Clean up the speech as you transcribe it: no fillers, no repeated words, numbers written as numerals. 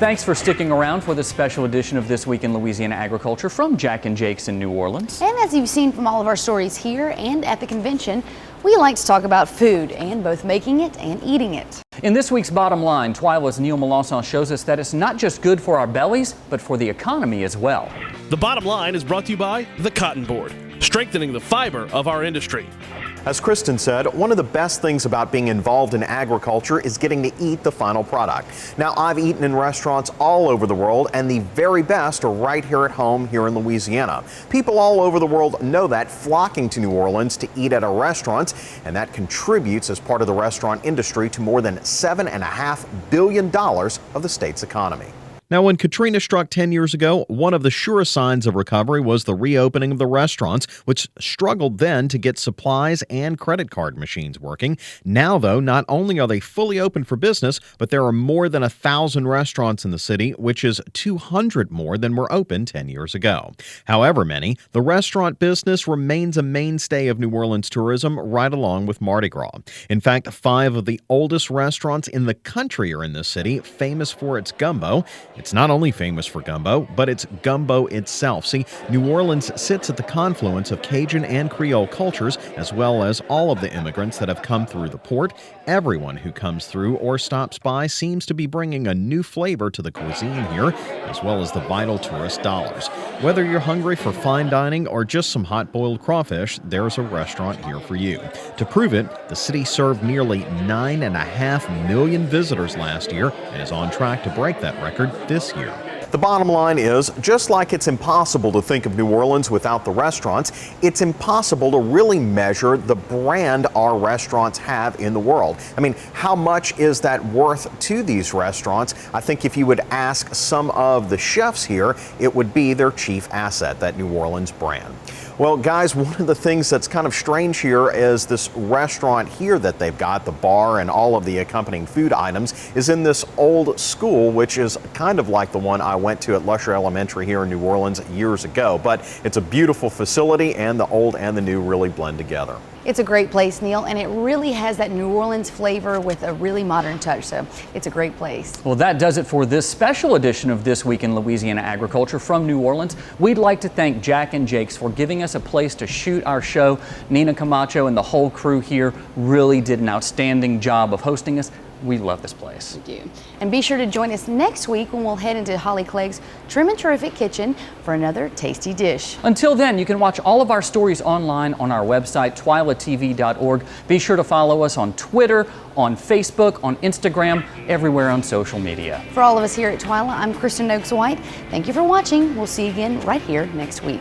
Thanks for sticking around for this special edition of This Week in Louisiana Agriculture from Jack and Jake's in New Orleans. And as you've seen from all of our stories here and at the convention, we like to talk about food and both making it and eating it. In this week's Bottom Line, TWILA's Neil Melancon shows us that it's not just good for our bellies, but for the economy as well. The Bottom Line is brought to you by the Cotton Board, strengthening the fiber of our industry. As Kristen said, one of the best things about being involved in agriculture is getting to eat the final product. Now, I've eaten in restaurants all over the world, and the very best are right here at home here in Louisiana. People all over the world know that, flocking to New Orleans to eat at our restaurants, and that contributes as part of the restaurant industry to more than $7.5 billion of the state's economy. Now, when Katrina struck 10 years ago, one of the surest signs of recovery was the reopening of the restaurants, which struggled then to get supplies and credit card machines working. Now, though, not only are they fully open for business, but there are more than 1,000 restaurants in the city, which is 200 more than were open 10 years ago. However many, the restaurant business remains a mainstay of New Orleans tourism right along with Mardi Gras. In fact, 5 of the oldest restaurants in the country are in this city, famous for its gumbo. It's not only famous for gumbo, but it's gumbo itself. See, New Orleans sits at the confluence of Cajun and Creole cultures, as well as all of the immigrants that have come through the port. Everyone who comes through or stops by seems to be bringing a new flavor to the cuisine here, as well as the vital tourist dollars. Whether you're hungry for fine dining or just some hot-boiled crawfish, there's a restaurant here for you. To prove it, the city served nearly 9.5 million visitors last year and is on track to break that record this year. The bottom line is, just like it's impossible to think of New Orleans without the restaurants, it's impossible to really measure the brand our restaurants have in the world. I mean, how much is that worth to these restaurants? I think if you would ask some of the chefs here, it would be their chief asset, that New Orleans brand. Well, guys, one of the things that's kind of strange here is this restaurant here that they've got, the bar and all of the accompanying food items, is in this old school, which is kind of like the one I went to at Lusher Elementary here in New Orleans years ago. But it's a beautiful facility, and the old and the new really blend together. It's a great place, Neil, and it really has that New Orleans flavor with a really modern touch, so it's a great place. Well, that does it for this special edition of This Week in Louisiana Agriculture from New Orleans. We'd like to thank Jack and Jake's for giving us a place to shoot our show. Nina Camacho and the whole crew here really did an outstanding job of hosting us. We love this place. We do. And be sure to join us next week when we'll head into Holly Clegg's Trim and Terrific Kitchen for another tasty dish. Until then, you can watch all of our stories online on our website, twilatv.org. Be sure to follow us on Twitter, on Facebook, on Instagram, everywhere on social media. For all of us here at TWILA, I'm Kristen Oakes White. Thank you for watching. We'll see you again right here next week.